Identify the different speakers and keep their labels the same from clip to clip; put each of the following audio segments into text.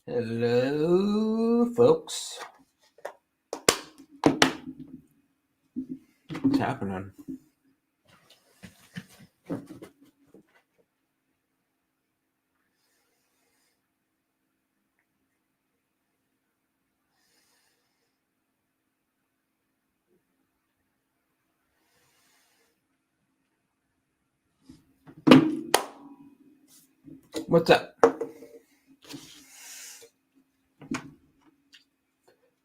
Speaker 1: Hello, folks. What's happening? What's up?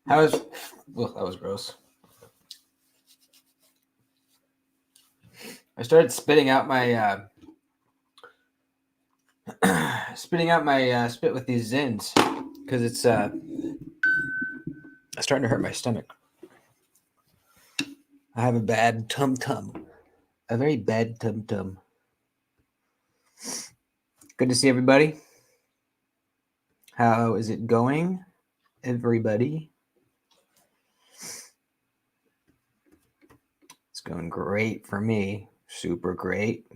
Speaker 1: Well, that was gross. I started spitting out my spit with these Zins because it's starting to hurt my stomach. I have a bad tum-tum. A very bad tum-tum. Good to see everybody. How is it going, everybody? It's going great for me. Super great.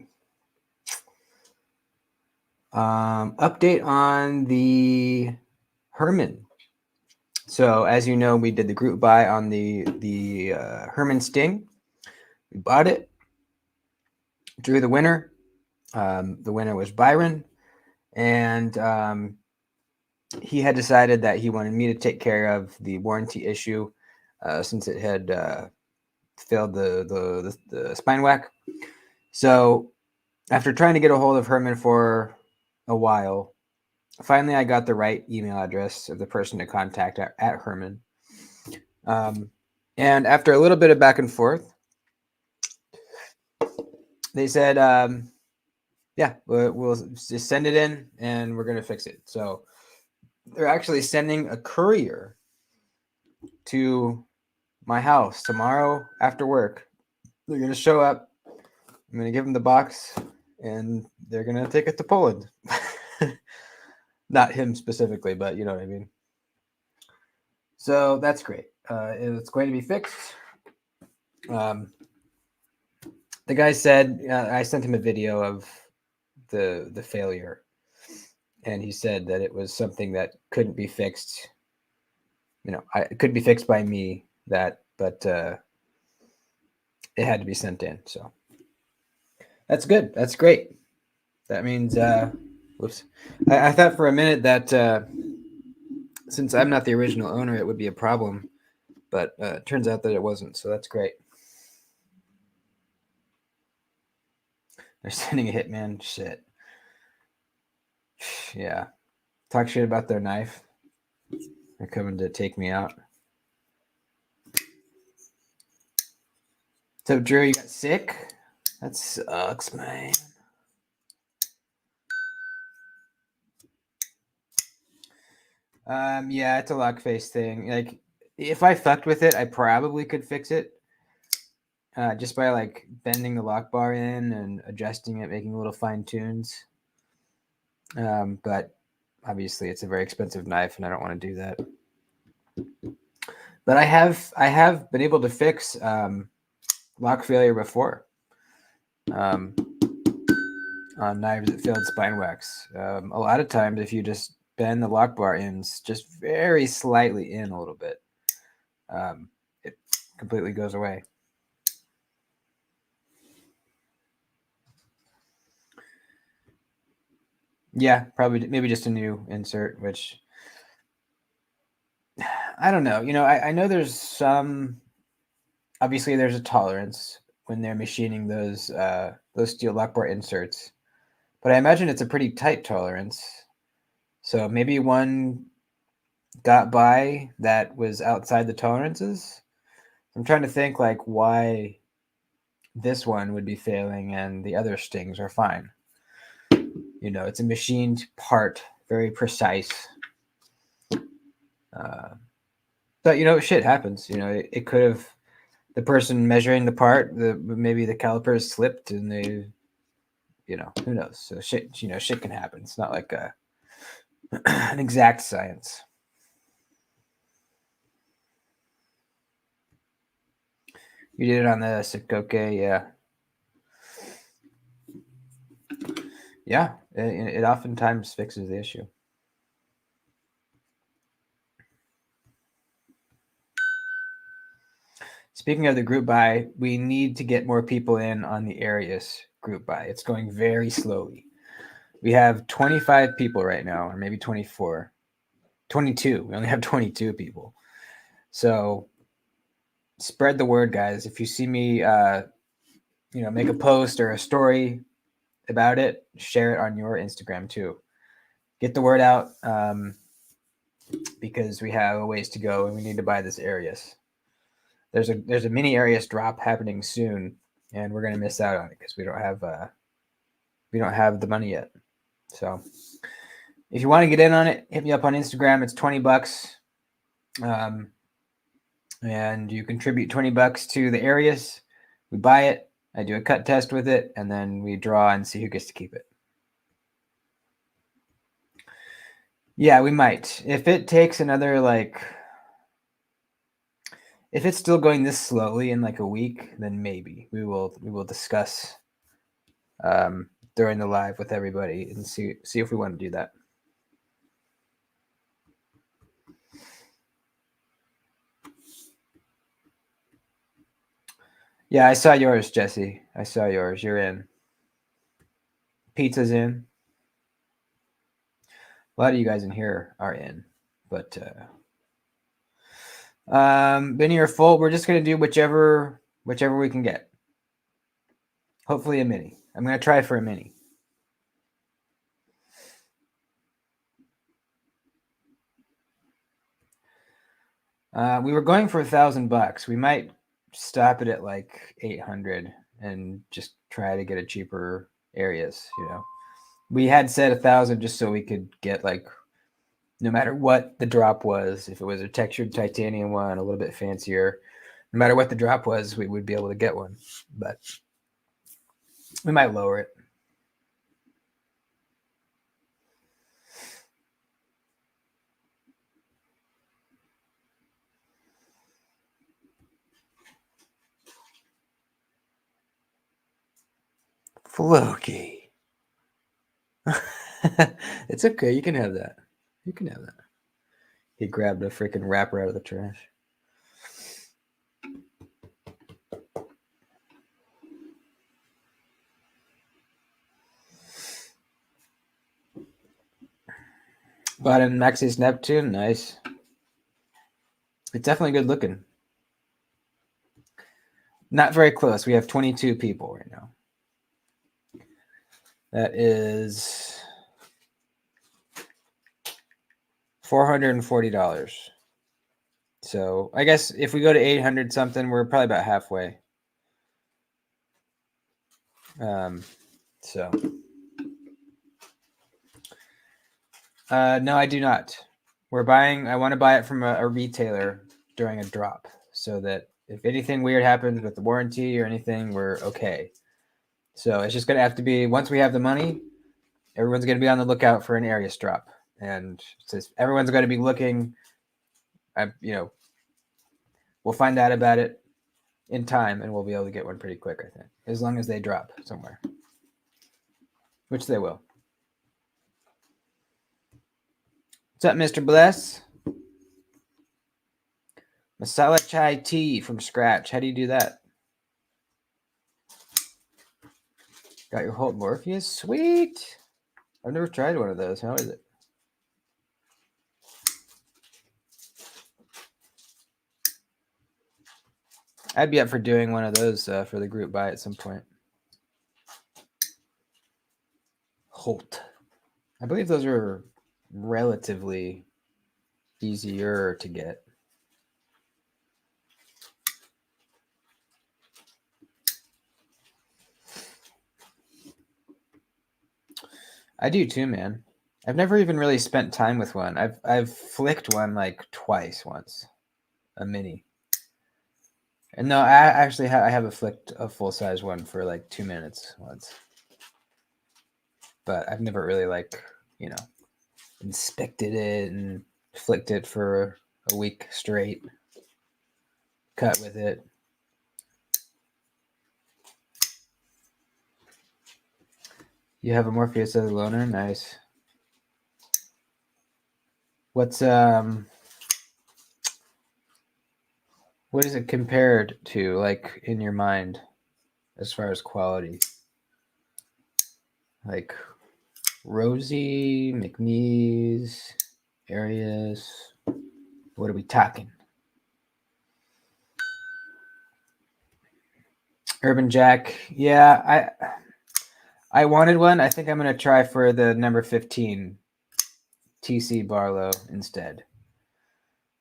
Speaker 1: Update on the Herman. So as you know, we did the group buy on the Herman Sting. We bought it, drew the winner. The winner was Byron, and he had decided that he wanted me to take care of the warranty issue since it had failed the spine whack. So after trying to get a hold of Herman for a while, finally I got the right email address of the person to contact at Herman. And after a little bit of back and forth, they said, yeah, we'll just send it in and we're going to fix it. So they're actually sending a courier to my house tomorrow after work. They're going to show up. I'm going to give them the box and they're going to take it to Poland. Not him specifically, but you know what I mean. So that's great. It's going to be fixed. The guy said, I sent him a video of the failure, and he said that it was something that couldn't be fixed. You know, it could be fixed by me, but it had to be sent in. So that's good. That's great. That means, whoops. I thought for a minute that since I'm not the original owner, it would be a problem, but it turns out that it wasn't. So that's great. They're sending a hitman. Shit. Yeah. Talk shit about their knife. They're coming to take me out. So, Drew, you got sick? That sucks, man. Yeah, it's a lock face thing. Like, if I fucked with it, I probably could fix it. Just by like bending the lock bar in and adjusting it, making little fine tunes. But obviously, it's a very expensive knife, and I don't want to do that. But I have been able to fix lock failure before on knives that failed spine wax. A lot of times, if you just bend the lock bar ends just very slightly in a little bit, it completely goes away. Yeah, probably maybe just a new insert, which I don't know. You know, I know there's some. Obviously, there's a tolerance when they're machining those steel lock bar inserts, but I imagine it's a pretty tight tolerance. So maybe one got by that was outside the tolerances. I'm trying to think like why this one would be failing and the other stings are fine. You know, it's a machined part, very precise. But you know, shit happens. You know, it could have the person measuring the part, maybe the calipers slipped and they, you know, who knows? So shit, you know, shit can happen. It's not like an exact science. You did it on the Sikoke, yeah. Yeah, it oftentimes fixes the issue. speaking of the group buy, we need to get more people in on the Arius group buy. It's going very slowly. We have 25 people right now, or maybe 24. 22. We only have 22 people. So spread the word, guys. If you see me, make a post or a story about it, share it on your Instagram too. Get the word out because we have a ways to go and we need to buy this Arius. There's a mini Arius drop happening soon, and we're gonna miss out on it because we don't have the money yet. So if you want to get in on it, hit me up on Instagram. It's $20. And you contribute $20 to the Arius. We buy it. I do a cut test with it, and then we draw and see who gets to keep it. Yeah, we might. If it takes another if it's still going this slowly in like a week, then maybe we will discuss during the live with everybody and see if we want to do that. Yeah, I saw yours, Jesse. I saw yours. You're in. Pizza's in. A lot of you guys in here are in, but Benny or full, we're just gonna do whichever we can get. Hopefully a mini. I'm gonna try for a mini. We were going for $1,000. We might stop it at like 800 and just try to get a cheaper Arius. We had said 1,000 just so we could get like, no matter what the drop was, if it was a textured titanium one, a little bit fancier, no matter what the drop was, we would be able to get one. But we might lower it. Floki. It's okay. You can have that. You can have that. He grabbed a freaking wrapper out of the trash. Bought in Maxis Neptune. Nice. It's definitely good looking. Not very close. We have 22 people right now. That is $440. So I guess if we go to 800 something, we're probably about halfway. No, I do not. I want to buy it from a retailer during a drop so that if anything weird happens with the warranty or anything, we're okay. So it's just going to have to be, once we have the money, everyone's going to be on the lookout for an Arius drop. And everyone's going to be looking, we'll find out about it in time and we'll be able to get one pretty quick, I think, as long as they drop somewhere, which they will. What's up, Mr. Bless? Masala chai tea from scratch. How do you do that? Got your Holt Morpheus? Sweet. I've never tried one of those. How is it? I'd be up for doing one of those for the group buy at some point. Holt. I believe those are relatively easier to get. I do too, man. I've never even really spent time with one. I've flicked one like twice once, a mini. And no, I actually I have flicked a full size one for like 2 minutes once. But I've never really inspected it and flicked it for a week straight. Cut with it. You have a Morpheus as a loner? Nice. What's What is it compared to, like, in your mind, as far as quality? Like Rosie, McNeese, Arius. What are we talking? Urban Jack. Yeah, I wanted one. I think I'm gonna try for the number 15 TC Barlow instead.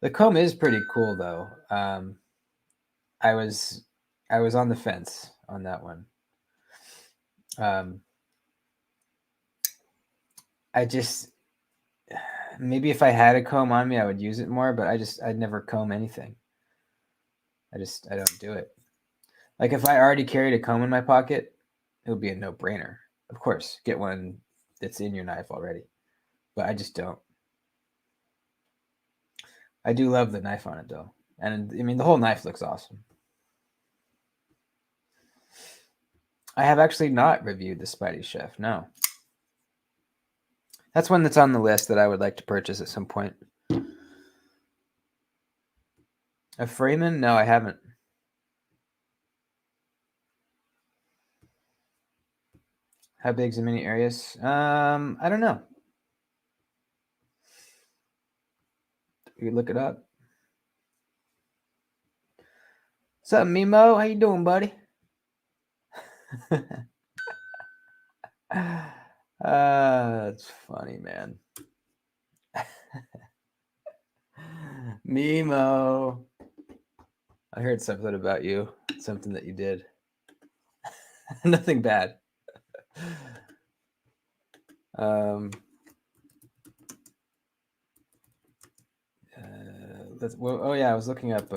Speaker 1: The comb is pretty cool though. I was on the fence on that one. I just, maybe if I had a comb on me, I would use it more. But I'd never comb anything. I don't do it. Like if I already carried a comb in my pocket, it would be a no-brainer. Of course, get one that's in your knife already. But I just don't. I do love the knife on it though, and I mean the whole knife looks awesome. I have actually not reviewed the Spidey Chef. No, that's one that's on the list that I would like to purchase at some point. A Freeman? No, I haven't. How big's a mini Arius? I don't know. You can look it up. What's up, Mimo? How you doing, buddy? That's funny, man. Mimo. I heard something about you. Something that you did. Nothing bad. Oh yeah, I was looking up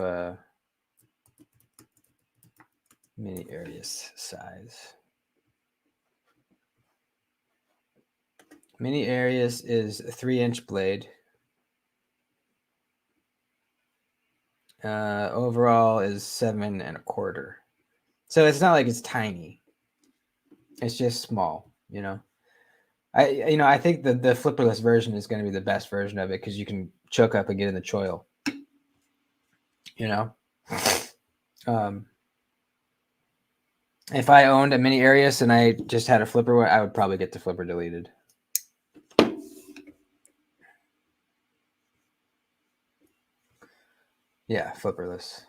Speaker 1: mini Arius size. Mini Arius is a 3-inch blade. Overall is 7.25. So it's not like it's tiny. It's just small, you know. I think the flipperless version is going to be the best version of it because you can choke up and get in the choil. You know. If I owned a mini Arius and I just had a flipper one, I would probably get the flipper deleted. Yeah, flipperless.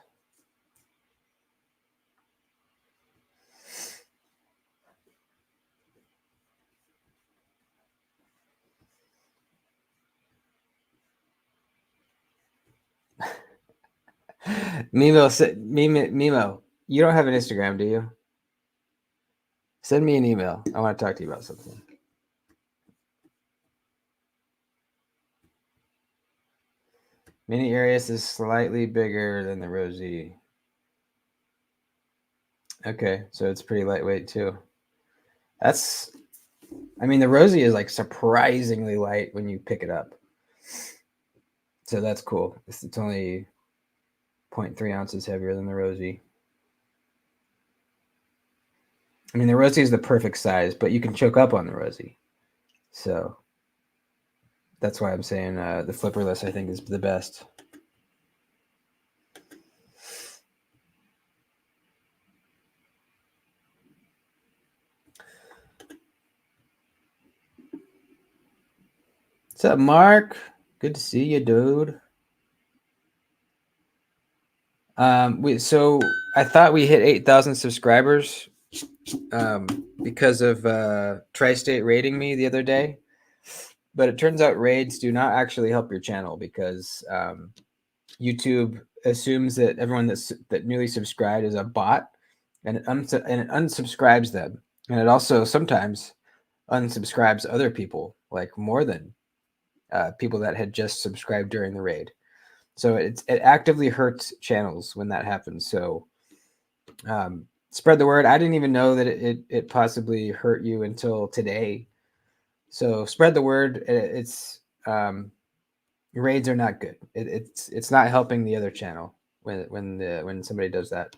Speaker 1: Mimo, you don't have an Instagram, do you? Send me an email. I want to talk to you about something. Mini Arius is slightly bigger than the Rosie. Okay, so it's pretty lightweight too. I mean, the Rosie is like surprisingly light when you pick it up. So that's cool. It's only 0.3 ounces heavier than the Rosie. I mean, the Rosie is the perfect size, but you can choke up on the Rosie. So that's why I'm saying the flipperless, I think, is the best. What's up, Mark? Good to see you, dude. So I thought we hit 8,000 subscribers because of Tri-State rating me the other day, but it turns out raids do not actually help your channel because YouTube assumes that everyone that newly subscribed is a bot, and it unsubscribes them, and it also sometimes unsubscribes other people, like more than people that had just subscribed during the raid. So it actively hurts channels when that happens. So spread the word. I didn't even know that it possibly hurt you until today. So spread the word. It's raids are not good. It's not helping the other channel when somebody does that.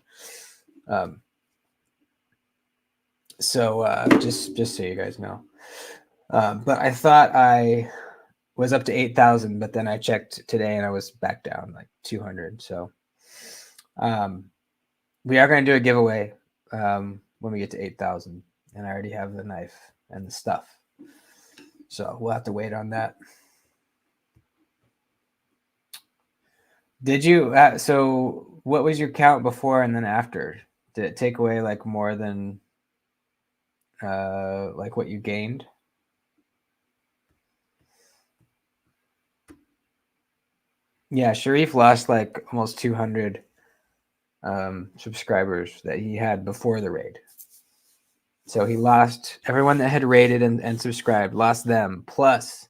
Speaker 1: So just so you guys know. But I thought I was up to 8,000, but then I checked today and I was back down like 200. So We are going to do a giveaway when we get to 8,000, and I already have the knife and the stuff. So we'll have to wait on that. Did you? So what was your count before and then after? Did it take away like more than like what you gained? Yeah, Sharif lost like almost 200 subscribers that he had before the raid. So he lost everyone that had raided and subscribed, lost them plus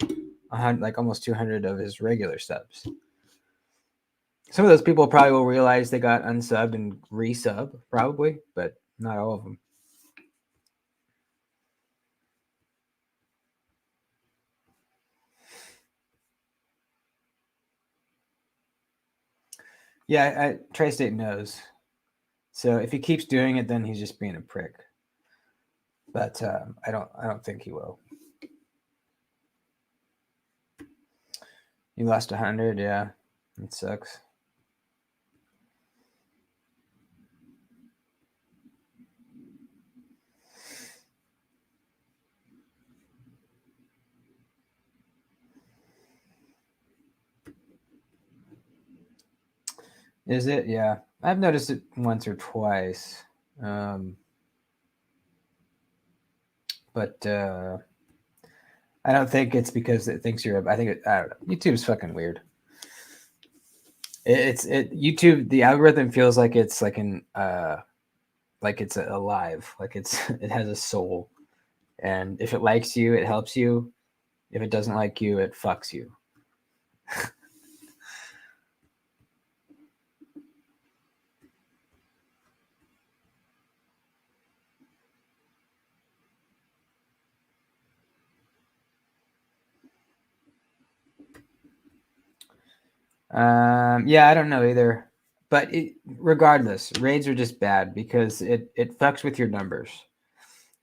Speaker 1: 100, like almost 200 of his regular subs. Some of those people probably will realize they got unsubbed and resub, probably, but not all of them. Yeah, Tri-State knows. So if he keeps doing it, then he's just being a prick. But I don't think he will. You lost 100, yeah, it sucks. Is it? Yeah, I've noticed it once or twice, but I don't think it's because it thinks you're. I think I don't know. YouTube's fucking weird. It's YouTube. The algorithm feels like it's like like it's alive, like it has a soul, and if it likes you, it helps you. If it doesn't like you, it fucks you. Yeah, I don't know either. But regardless, raids are just bad because it fucks with your numbers.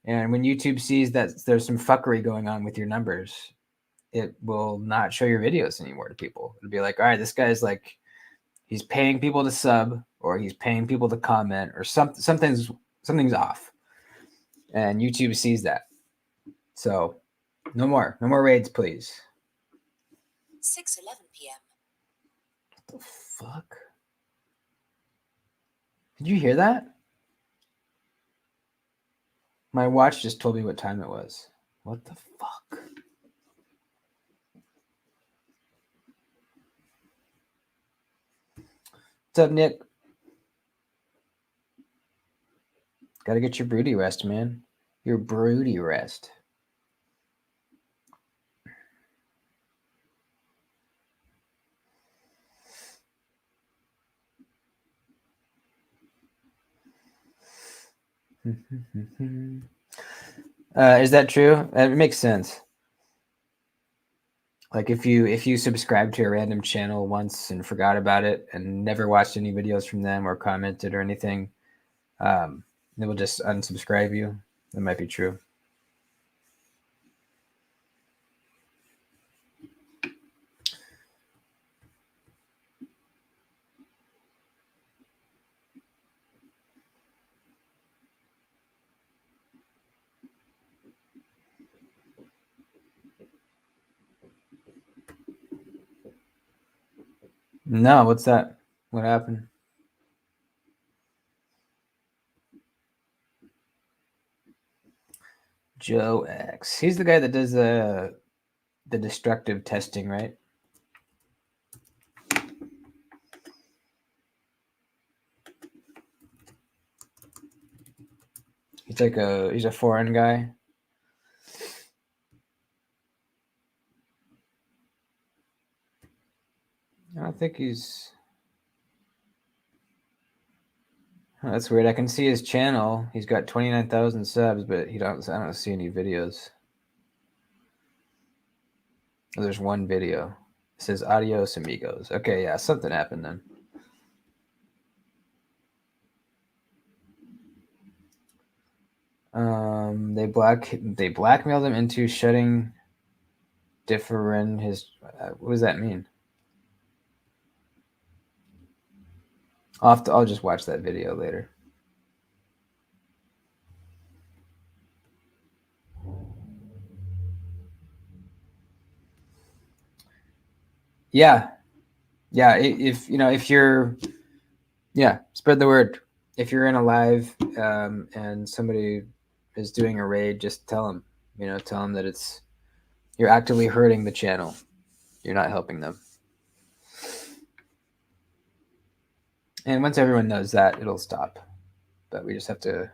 Speaker 1: And when YouTube sees that there's some fuckery going on with your numbers, it will not show your videos anymore to people. It'll be like, all right, this guy's like, he's paying people to sub, or he's paying people to comment, or something's off. And YouTube sees that. So no more raids, please. 6:11 p.m. What the fuck? Did you hear that? My watch just told me what time it was. What the fuck? What's up, Nick? Gotta get your broody rest, man. Your broody rest. Is that true? It makes sense. Like if you subscribe to a random channel once and forgot about it and never watched any videos from them or commented or anything, they will just unsubscribe you. That might be true. No, what's that? What happened? Joe X. He's the guy that does the destructive testing, right? He's a foreign guy. I don't think he's. Oh, that's weird. I can see his channel. He's got 29,000 subs, but I don't see any videos. Oh, there's one video. It says adios amigos. Okay, yeah, something happened then. They blackmailed him into shutting Differin his. What does that mean? I'll just watch that video later. Yeah, yeah. If you know, if you're, yeah, spread the word. If you're in a live and somebody is doing a raid, just tell them. You know, tell them that you're actively hurting the channel. You're not helping them. And once everyone knows that, it'll stop. But we just have to,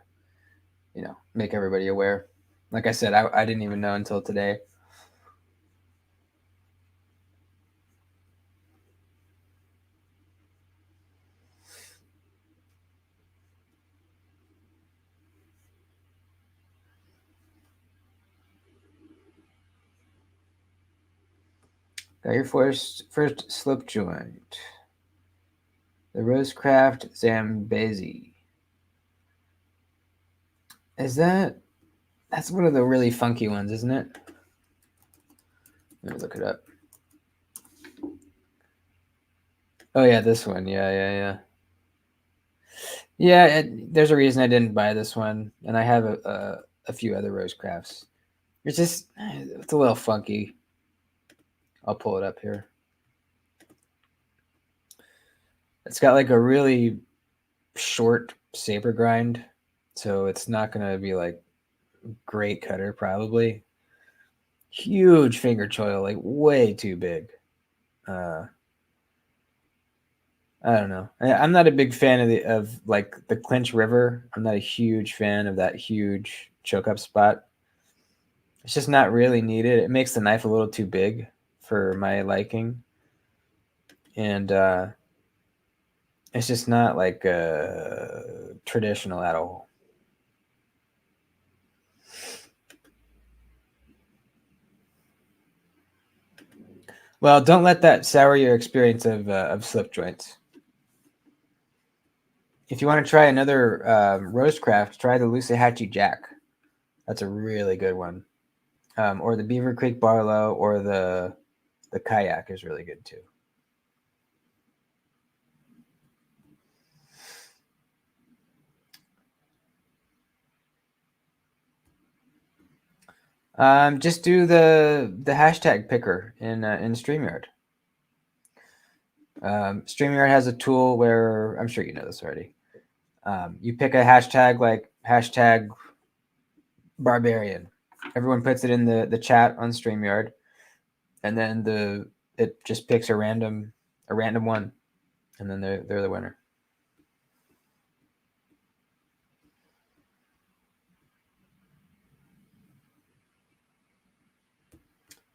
Speaker 1: you know, make everybody aware. Like I said, I didn't even know until today. Got your first slip joint. The Rosecraft Zambezi. That's one of the really funky ones, isn't it? Let me look it up. Oh yeah, this one. Yeah. There's a reason I didn't buy this one, and I have a few other Rosecrafts. It's a little funky. I'll pull it up here. It's got like a really short saber grind, so it's not gonna be like great cutter probably. Huge finger choil, like way too big. I don't know. I'm not a big fan of like the clinch river. I'm not a huge fan of that huge choke up spot. It's just not really needed. It makes the knife a little too big for my liking, and it's just not like traditional at all. Well, don't let that sour your experience of slip joints. If you want to try another Rosecraft, try the Lusahatchee Jack. That's a really good one. Or the Beaver Creek Barlow, or the Kayak is really good too. Just do the hashtag picker in StreamYard. StreamYard has a tool where, I'm sure you know this already. You pick a hashtag like hashtag barbarian. Everyone puts it in the chat on StreamYard, and then it just picks a random one, and then they're the winner.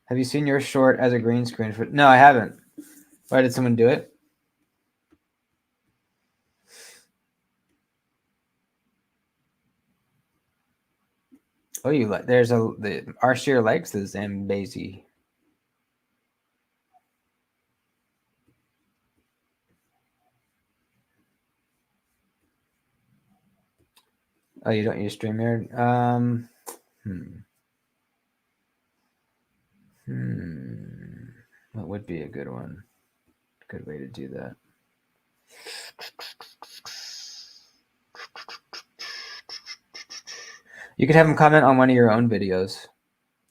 Speaker 1: Have you seen your short as a green screen? No, I haven't. Why did someone do it? Oh, you like? There's the Arshier likes the Zambezi. Oh, you don't use StreamYard? What would be a good one? Good way to do that. You could have them comment on one of your own videos,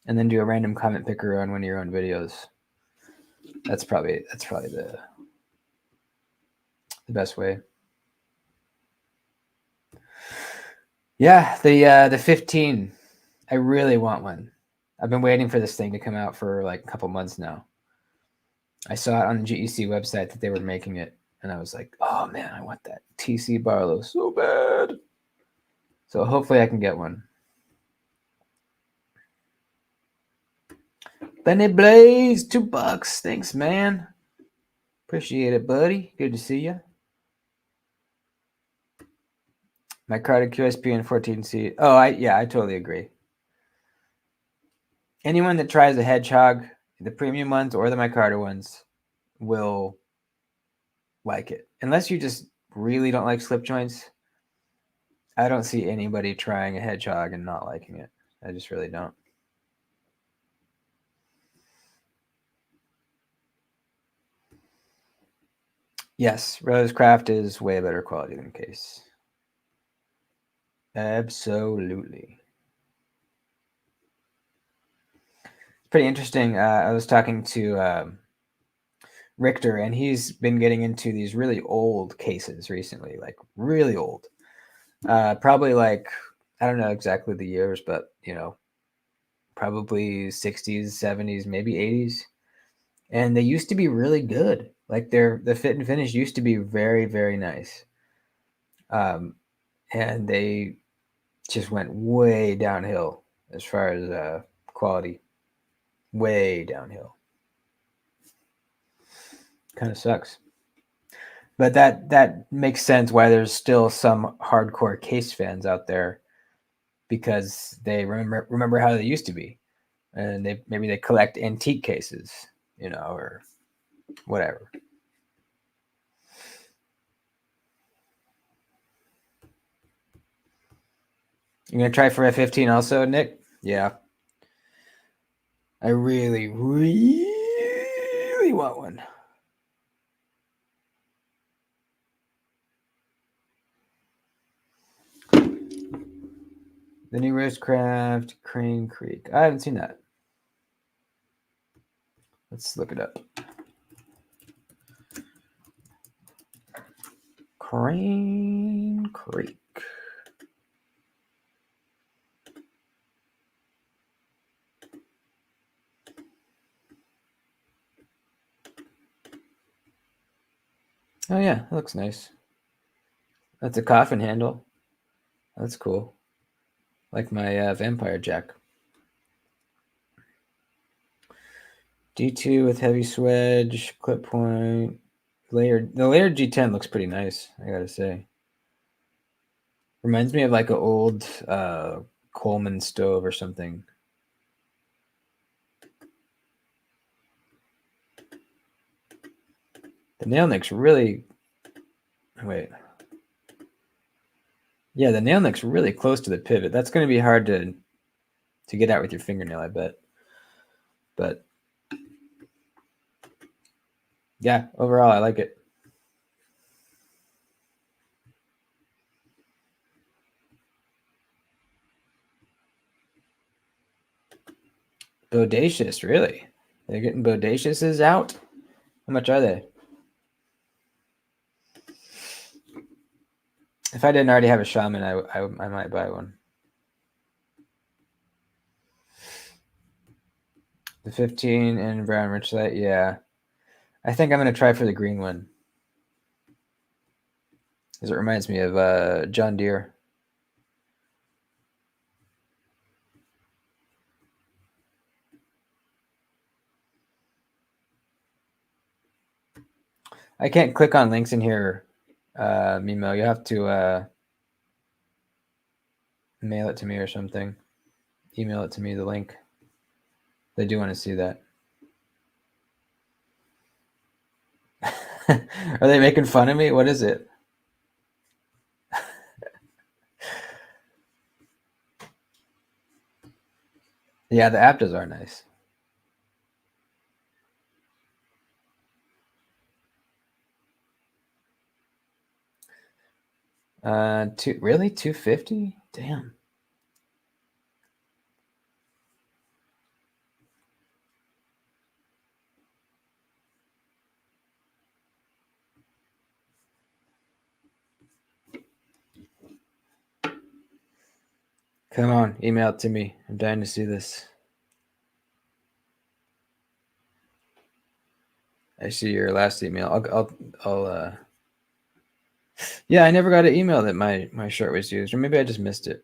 Speaker 1: and then do a random comment picker on one of your own videos. That's probably the best way. Yeah, the 15. I really want one. I've been waiting for this thing to come out for like a couple months now. I saw it on the GEC website that they were making it, and I was like, oh man, I want that TC Barlow so bad. So hopefully I can get one. Benny Blaze, $2. Thanks, man. Appreciate it, buddy. Good to see you. My carded QSP and 14C. Oh, I totally agree. Anyone that tries the Hedgehog, the premium ones or the micarta ones, will like it. Unless you just really don't like slip joints, I don't see anybody trying a Hedgehog and not liking it. I just really don't. Yes, Rosecraft is way better quality than case. Absolutely. Pretty interesting. I was talking to Richter, and he's been getting into these really old cases recently, like really old. Probably like, I don't know exactly the years, but probably 60s, 70s, maybe 80s. And they used to be really good. Like the fit and finish used to be very, very nice. And they just went way downhill as far as quality. Way downhill. Kind of sucks. But that makes sense why there's still some hardcore case fans out there, because they remember how they used to be, and maybe they collect antique cases, or whatever. You gonna try for a 15 also, Nick? Yeah. I really, really want one. The new Rosecraft Crane Creek. I haven't seen that. Let's look it up. Crane Creek. Oh yeah, that looks nice. That's a coffin handle. That's cool. Like my Vampire Jack. D2 with heavy swedge, clip point, layered. The layered G10 looks pretty nice, I gotta say. Reminds me of like an old Coleman stove or something. The nail nick's really. Wait. Yeah, the nail nick's really close to the pivot. That's going to be hard to get out with your fingernail, I bet. But yeah, overall, I like it. Bodacious, really? They're getting Bodaciouses out? How much are they? If I didn't already have a shaman, I might buy one. The 15 and brown rich light, yeah. I think I'm going to try for the green one, because it reminds me of John Deere. I can't click on links in here, Mimo. You have to mail it to me or something. Email it to me, the link. They do want to see that. Are they making fun of me? What is it? Yeah, the Aptas are nice. Really 250? Damn. Come on, email it to me. I'm dying to see this. I see your last email. I'll Yeah, I never got an email that my shirt was used, or maybe I just missed it.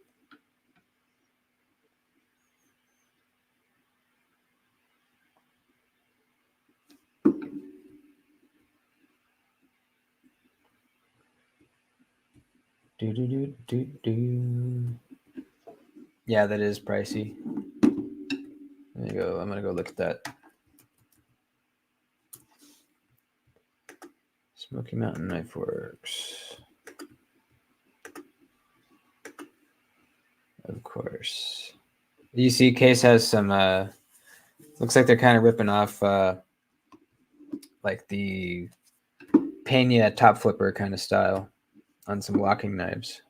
Speaker 1: Do. Yeah, that is pricey. There you go. I'm gonna go look at that. Smoky Mountain Knife Works. Of course. You see, Case has some. Looks like they're kind of ripping off like the Pena top flipper kind of style on some walking knives.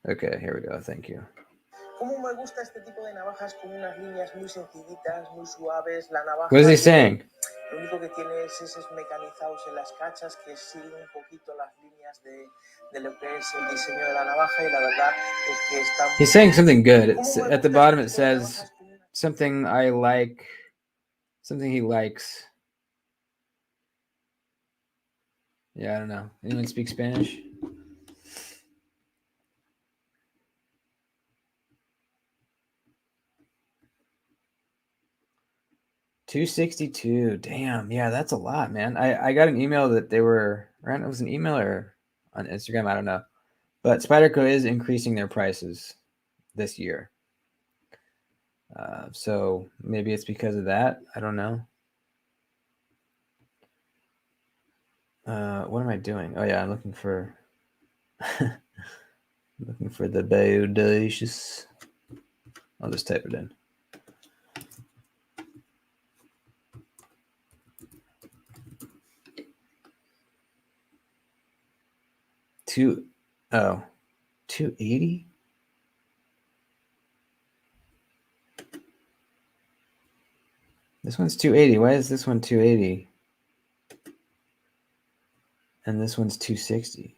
Speaker 1: Okay, here we go. Thank you. What is he saying?
Speaker 2: Lo único que tiene es esos mecanizados en las cachas que siguen un poquito las líneas de lo que es el diseño de la navaja y la verdad es que está.
Speaker 1: He's saying something good. It's, at the bottom it says something I like, something he likes. Yeah, I don't know. Anyone speak Spanish? $262. Damn. Yeah, that's a lot, man. I got an email that they were, right? It was an email or on Instagram. I don't know. But Spyderco is increasing their prices this year. So maybe it's because of that. I don't know. What am I doing? Oh yeah, I'm looking for looking for the Biodacious. I'll just type it in. $280? This one's $280. Why is this one $280? And this one's $260.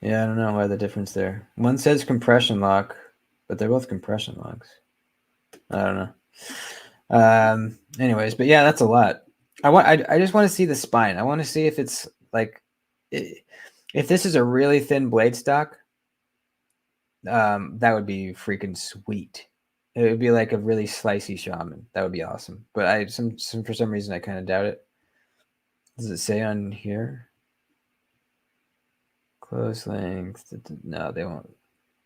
Speaker 1: Yeah, I don't know why the difference there. One says compression lock, but they're both compression locks. I don't know. Anyways, but yeah, that's a lot. I just want to see the spine. I want to see if it's like, if this is a really thin blade stock, that would be freaking sweet. It would be like a really slicey shaman. That would be awesome. But for some reason I kind of doubt it. Does it say on here? Close length. No, they won't.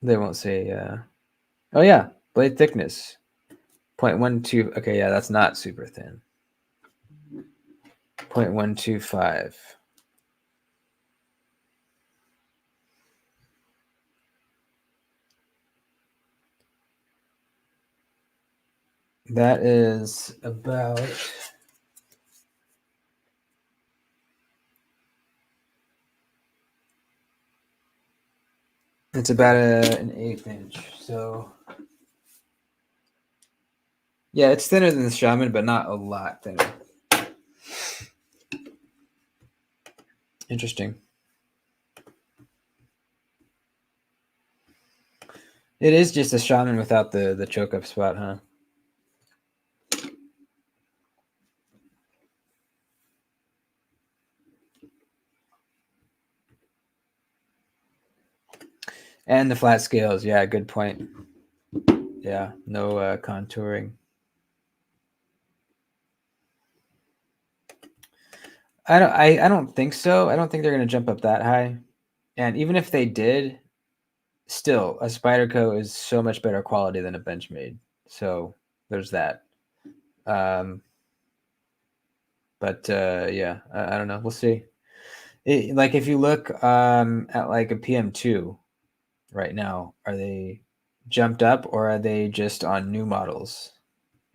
Speaker 1: They won't say. Oh yeah, blade thickness. 0.12. Okay, yeah, that's not super thin. 0.125. That is about. It's about an 1/8 inch. So yeah, it's thinner than the shaman, but not a lot thinner. Interesting. It is just a shaman without the choke up spot, huh? And the flat scales, yeah, good point. Yeah, no contouring. I don't think so. I don't think they're gonna jump up that high. And even if they did, still a Spyderco is so much better quality than a Benchmade. So there's that. But yeah, I don't know. We'll see. Like if you look at like a PM2 right now, are they jumped up or are they just on new models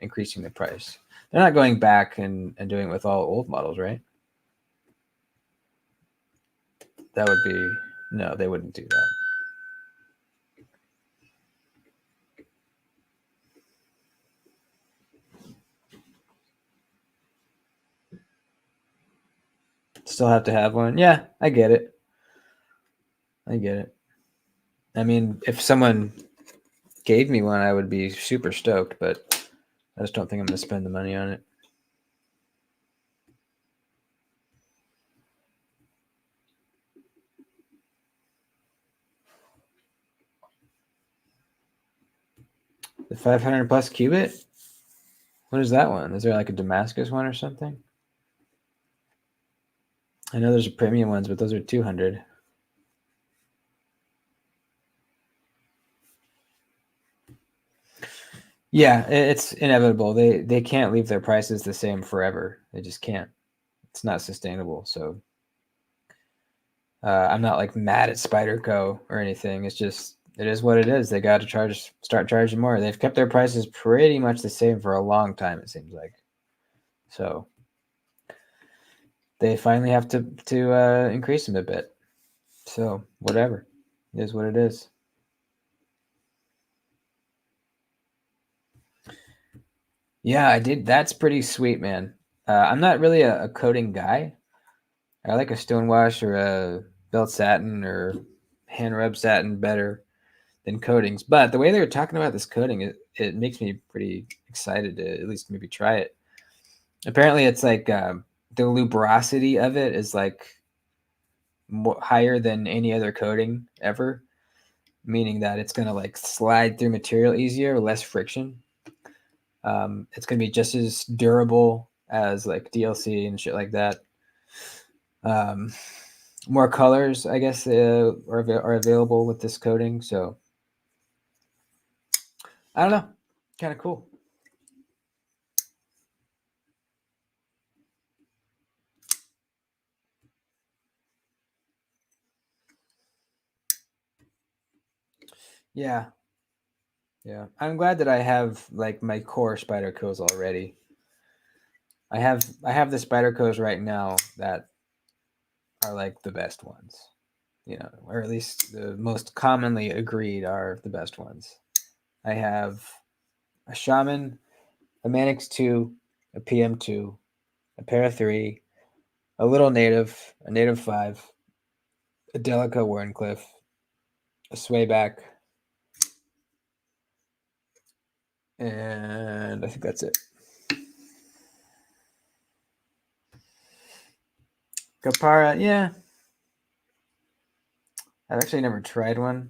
Speaker 1: increasing the price? They're not going back and doing it with all old models, right? That would be, no, they wouldn't do that. Still have to have one. Yeah, I get it. I get it. I mean, if someone gave me one, I would be super stoked, but I just don't think I'm going to spend the money on it. The 500 plus cubit? What is that one? Is there like a Damascus one or something? I know there's premium ones, but those are 200. Yeah, it's inevitable. They can't leave their prices the same forever. They just can't. It's not sustainable. So I'm not like mad at Spyderco or anything. It's just it is what it is. They got to start charging more. They've kept their prices pretty much the same for a long time. It seems like. So they finally have to increase them a bit. So whatever, it is what it is. Yeah, I did. That's pretty sweet, man. I'm not really a coating guy. I like a stonewash or a belt satin or hand rub satin better than coatings. But the way they were talking about this coating, it makes me pretty excited to at least maybe try it. Apparently, it's like the lubrosity of it is like higher than any other coating ever, meaning that it's gonna like slide through material easier, less friction. It's gonna be just as durable as like DLC and shit like that. Um, more colors, I guess, are available with this coating. So I don't know, kind of cool. Yeah, yeah. I'm glad that I have like my core spider codes already. I have the spider codes right now that are like the best ones, or at least the most commonly agreed are the best ones. I have a shaman, a Manix 2, a PM2, a para 3, a little native, a native 5, a Delica Warncliffe, a Swayback, and I think that's it. Kapara, yeah. I've actually never tried one.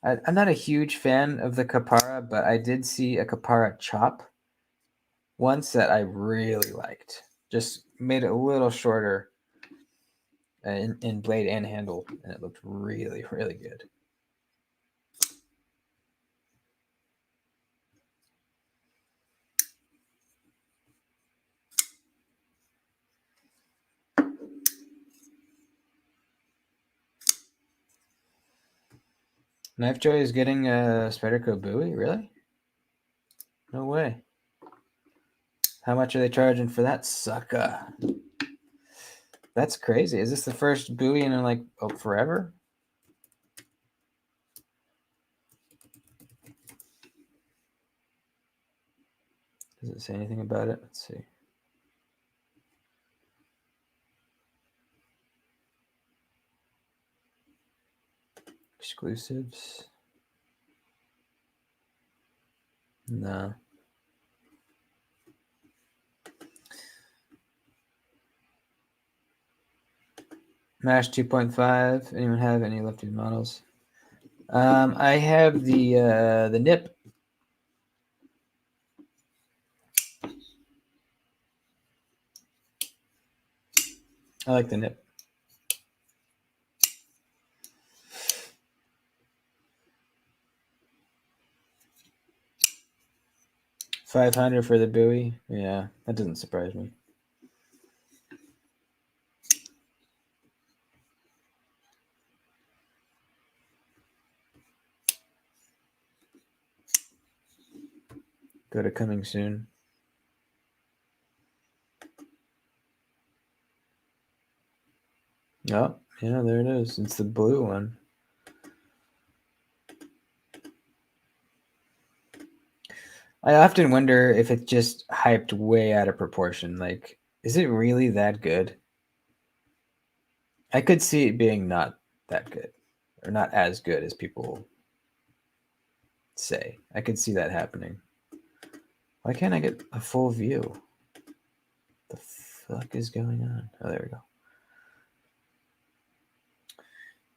Speaker 1: I'm not a huge fan of the Kapara, but I did see a Kapara chop once that I really liked. Just made it a little shorter in blade and handle, and it looked really, really good. Knife Joy is getting a Spyderco buoy? Really? No way. How much are they charging for that sucker? That's crazy. Is this the first buoy in like forever? Does it say anything about it? Let's see. Exclusives? No. Mash 2.5. Anyone have any lifted models? I have the Nip. I like the Nip. $500 for the buoy. Yeah, that doesn't surprise me. Go to coming soon. Oh, yeah, there it is. It's the blue one. I often wonder if it's just hyped way out of proportion. Like, is it really that good? I could see it being not that good, or not as good as people say. I could see that happening. Why can't I get a full view? The fuck is going on? Oh, there we go.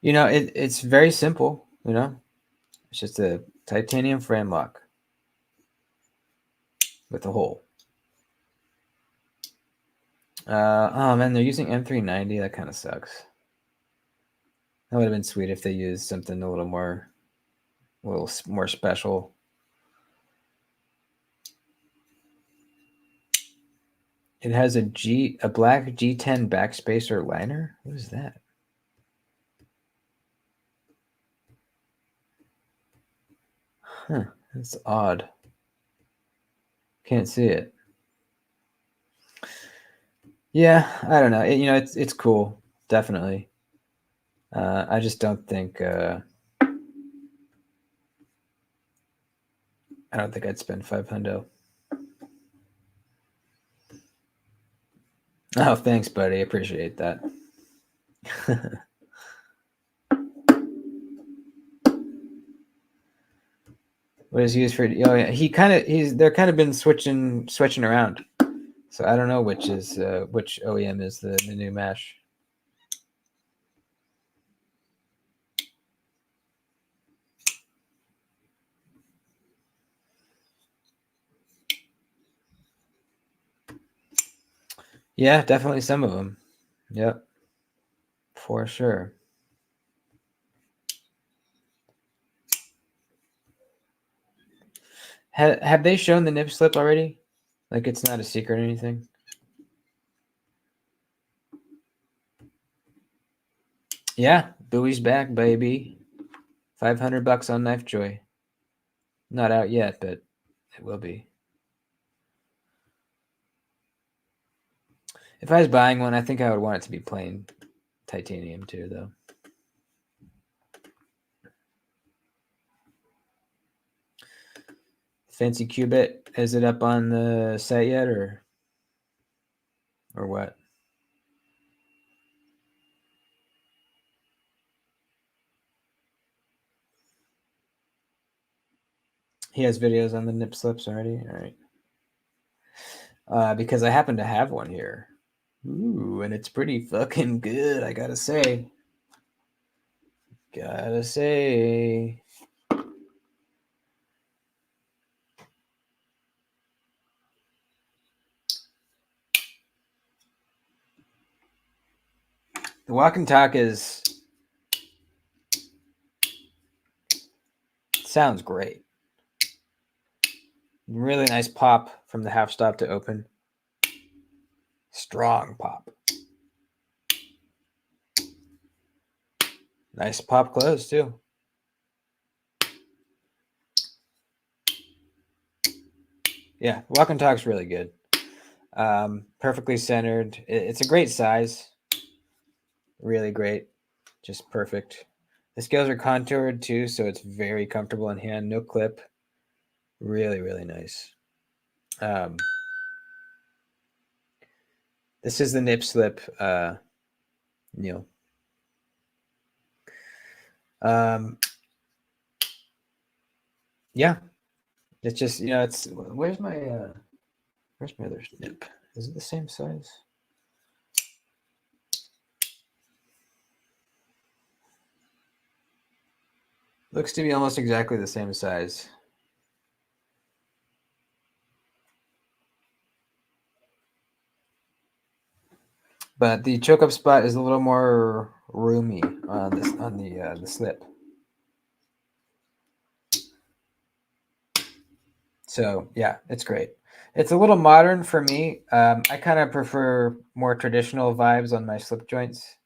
Speaker 1: It's very simple. It's just a titanium frame lock with a hole. Oh man, they're using M390. That kind of sucks. That would have been sweet if they used something a little more special. It has a black G10 backspacer liner. What is that? Huh, that's odd. Can't see it. Yeah, I don't know. It's cool, definitely. I just don't think I don't think I'd spend $500. Oh, thanks, buddy. Appreciate that. What is used for? Oh yeah, they're kind of been switching around. So I don't know which OEM is the new mash. Yeah, definitely some of them. Yep, for sure. Have they shown the nip slip already? Like it's not a secret or anything? Yeah, Bowie's back, baby. $500 on Knife Joy. Not out yet, but it will be. If I was buying one, I think I would want it to be plain titanium too, though. Fancy Cubit, is it up on the site yet, or what? He has videos on the nip slips already. All right. Because I happen to have one here. Ooh, and it's pretty fucking good, I gotta say. Gotta say. The walk and talk sounds great. Really nice pop from the half stop to open. Strong pop. Nice pop close too. Yeah, walk and talk's really good. Perfectly centered. It's a great size. Really great. Just perfect. The scales are contoured too, so it's very comfortable in hand. No clip. Really, really nice. This is the nip slip, Neil. Yeah, it's just it's where's my other nip? Is it the same size? Looks to be almost exactly the same size. But the choke up spot is a little more roomy on the slip. So yeah, it's great. It's a little modern for me. I kind of prefer more traditional vibes on my slip joints.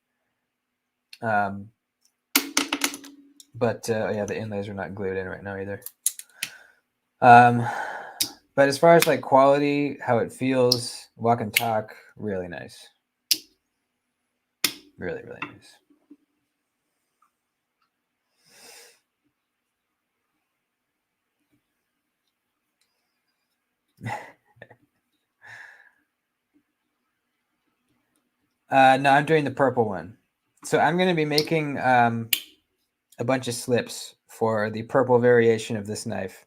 Speaker 1: But yeah, the inlays are not glued in right now either. But as far as like quality, how it feels, walk and talk, really nice. Really, really nice. No, I'm doing the purple one. So I'm going to be making a bunch of slips for the purple variation of this knife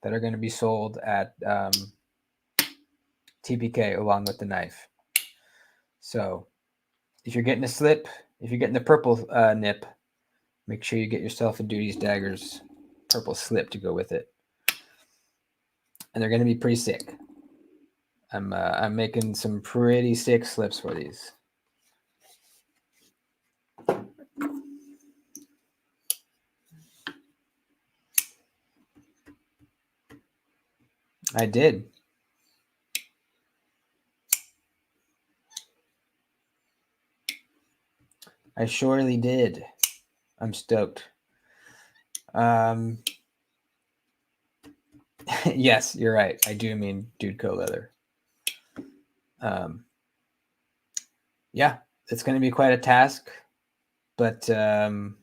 Speaker 1: that are going to be sold at TPK along with the knife. So if you're getting a slip, if you're getting the purple nip, make sure you get yourself a Doody's Daggers purple slip to go with it. And they're going to be pretty sick. I'm making some pretty sick slips for these. I did. I surely did. I'm stoked. Yes, you're right. I do mean Dudeco leather. Yeah, it's going to be quite a task, but it's going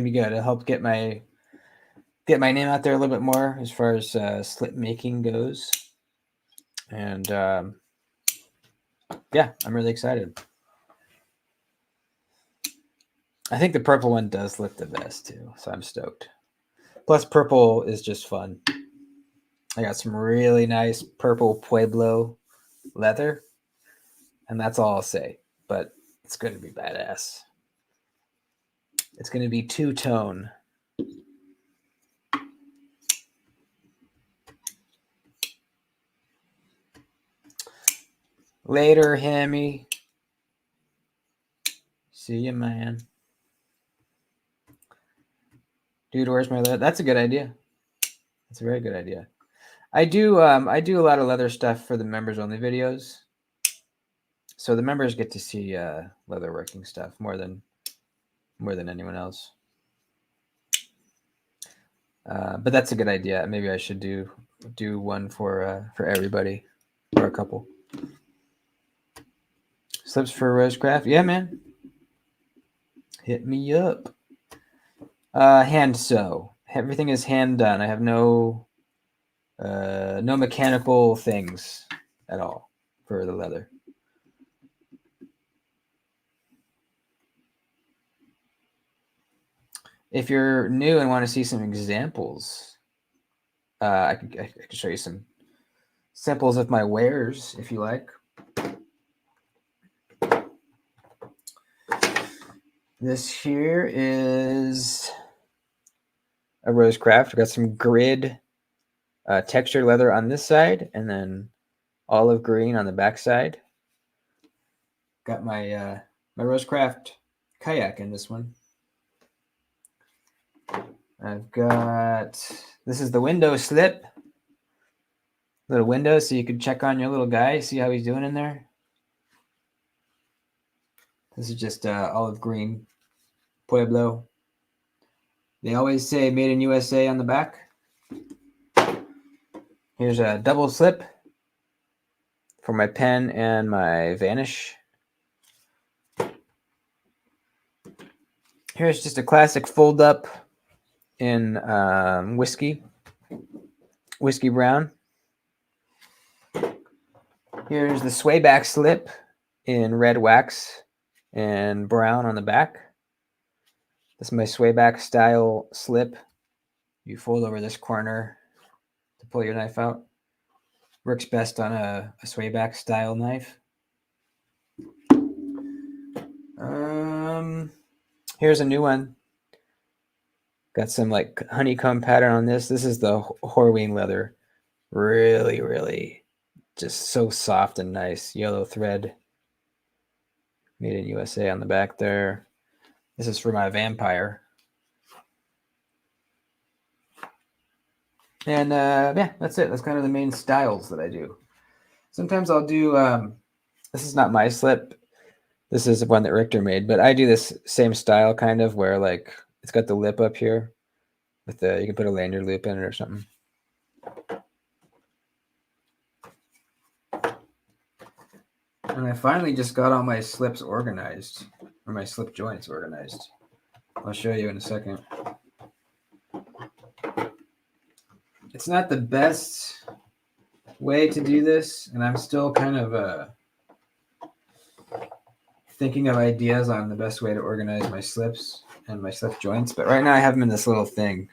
Speaker 1: to be good. It'll help get my name out there a little bit more as far as slip making goes. And yeah, I'm really excited. I think the purple one does look the best too, so I'm stoked. Plus, purple is just fun. I got some really nice purple Pueblo leather, and that's all I'll say. But it's going to be badass. It's going to be two-tone. Later, Hammy. See you, man. Dude, where's my leather? That's a good idea. That's a very good idea. I do a lot of leather stuff for the members only videos. So the members get to see leather working stuff more than anyone else. But that's a good idea. Maybe I should do one for everybody, or a couple. Slips for Rosecraft? Yeah, man. Hit me up. Hand sew. Everything is hand done. I have no mechanical things at all for the leather. If you're new and want to see some examples, I can show you some samples of my wares if you like. This here is a Rosecraft. I've got some grid textured leather on this side, and then olive green on the back side. Got my my Rosecraft kayak in this one. I've got, this is the window slip. Little window so you can check on your little guy, see how he's doing in there. This is just olive green Pueblo. They always say made in USA on the back. Here's a double slip for my pen and my Vanish. Here's just a classic fold up in whiskey brown. Here's the sway back slip in red wax and brown on the back. This is my sway back style slip. You fold over this corner to pull your knife out. Works best on a sway back style knife. Here's a new one. Got some like honeycomb pattern on this. This is the Horween leather. Really, really just so soft and nice. Yellow thread. Made in USA on the back there. This is for my vampire. And yeah, that's it. That's kind of the main styles that I do. Sometimes I'll do, this is not my slip. This is one that Richter made, but I do this same style kind of where like it's got the lip up here with the, you can put a lanyard loop in it or something. And I finally just got all my slips organized, or my slip joints organized. I'll show you in a second. It's not the best way to do this, and I'm still kind of thinking of ideas on the best way to organize my slips and my slip joints. But right now I have them in this little thing,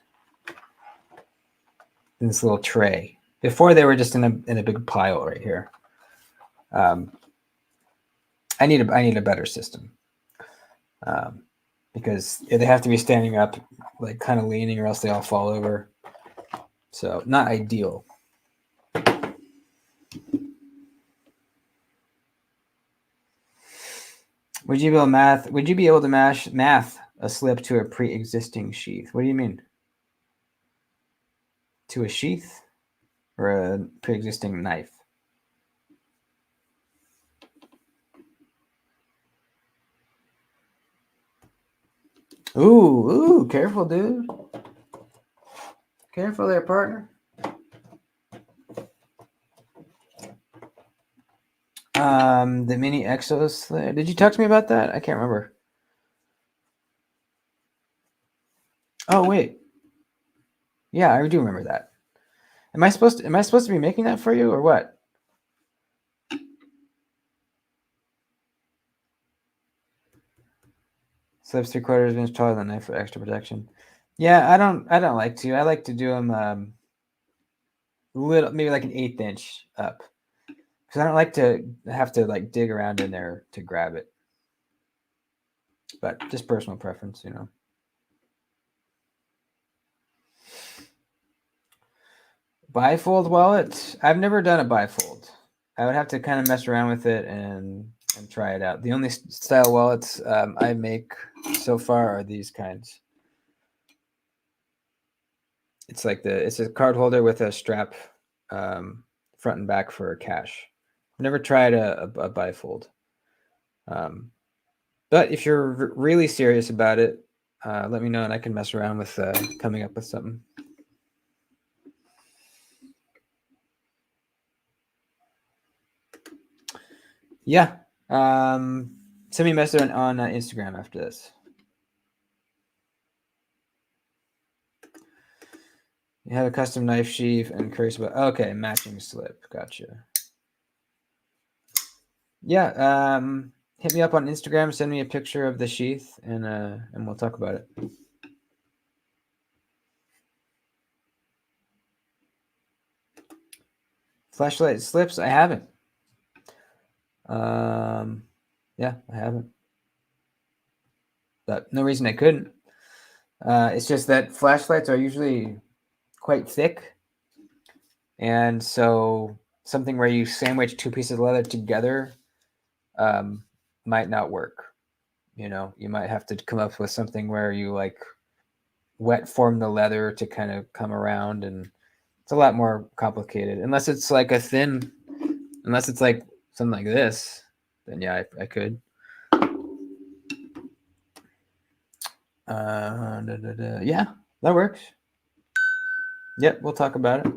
Speaker 1: in this little tray. Before they were just in a big pile right here. I need a better system because they have to be standing up, like kind of leaning, or else they all fall over. So not ideal. Would you be able to math a slip to a pre-existing sheath? What do you mean? To a sheath or a pre-existing knife? Ooh, careful, dude. Careful there, partner. The mini Exos. Did you talk to me about that? I can't remember. Oh wait, yeah, I do remember that. Am I supposed to be making that for you or what? Slips 3/4 inch taller than knife for extra protection. Yeah, I don't like to. I like to do them little, maybe like an 1/8 inch up, because I don't like to have to like dig around in there to grab it. But just personal preference, you know. Bifold wallet. I've never done a bifold. I would have to kind of mess around with it and try it out. The only style wallets I make so far are these kinds. It's like it's a card holder with a strap front and back for cash. I've never tried a bifold. But if you're really serious about it, let me know and I can mess around with coming up with something. Yeah. Send me a message on Instagram after this. You have a custom knife sheath and curious about. Okay, matching slip. Gotcha. Yeah. Hit me up on Instagram. Send me a picture of the sheath, and we'll talk about it. Flashlight slips. I haven't. Yeah, I haven't. But no reason I couldn't. It's just that flashlights are usually quite thick, and so something where you sandwich two pieces of leather together might not work. You know, you might have to come up with something where you like wet form the leather to kind of come around, and it's a lot more complicated. Unless it's like unless it's like something like this, then yeah, I could. Yeah, that works. Yep, we'll talk about it.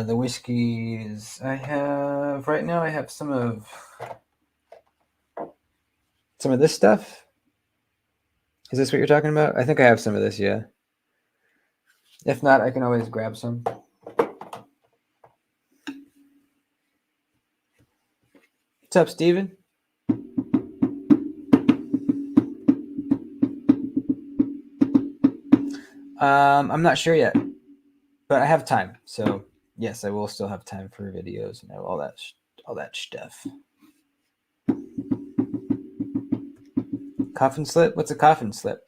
Speaker 1: The whiskeys I have right now, I have some of this stuff. Is this what you're talking about? I think I have some of this, yeah. If not, I can always grab some. What's up, Steven? I'm not sure yet, but I have time. So yes, I will still have time for videos and all that stuff. Coffin slip? What's a coffin slip?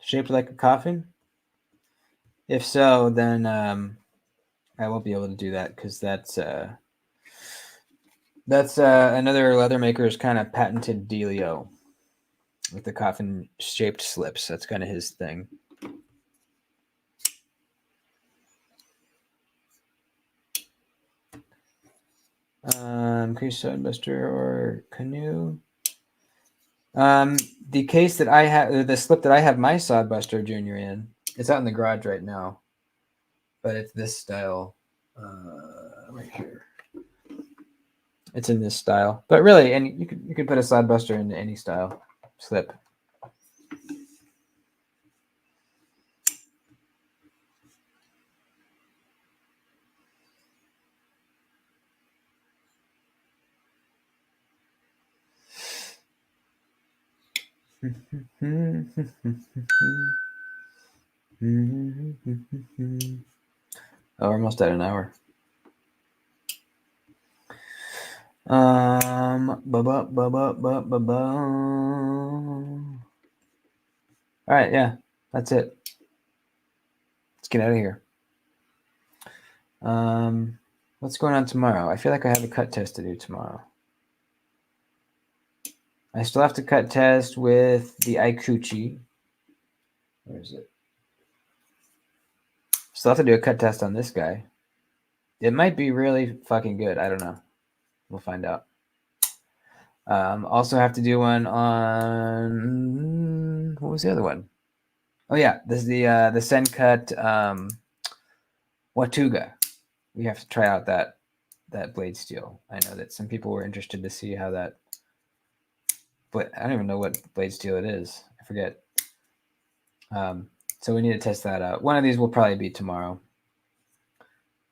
Speaker 1: Shaped like a coffin? If so, then I won't be able to do that because that's another leather maker's kind of patented dealio with the coffin shaped slips. That's kind of his thing. Case Sidebuster or canoe. The case that I have, the slip that I have my Sodbuster Junior in, it's out in the garage right now, but it's this style, right here. It's in this style, but really, and you could put a Sodbuster into any style slip. Oh, we're almost at an hour. All right, yeah, that's it. Let's get out of here. What's going on tomorrow? I feel like I have a cut test to do tomorrow. I still have to cut test with the Ikuchi. Where is it? Still have to do a cut test on this guy. It might be really fucking good. I don't know. We'll find out. Also have to do one on what was the other one? Oh yeah, this is the Sencut Watuga. We have to try out that blade steel. I know that some people were interested to see how that, but I don't even know what blade steel it is. I forget. So we need to test that out. One of these will probably be tomorrow.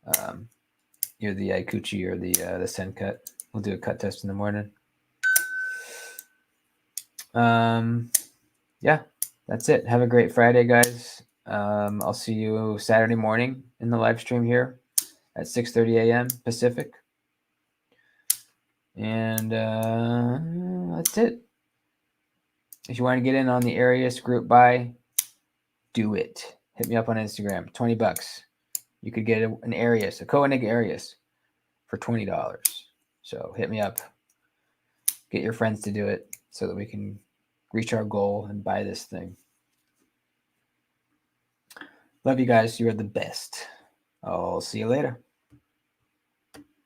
Speaker 1: Either the Ikuchi or the Sencut. We'll do a cut test in the morning. Yeah, that's it. Have a great Friday, guys. I'll see you Saturday morning in the live stream here at 6:30 a.m. Pacific. And that's it. If you want to get in on the Arius group buy, do it. Hit me up on Instagram. $20. You could get an Arius, a Koenig Arius, for $20. So hit me up. Get your friends to do it so that we can reach our goal and buy this thing. Love you guys. You are the best. I'll see you later.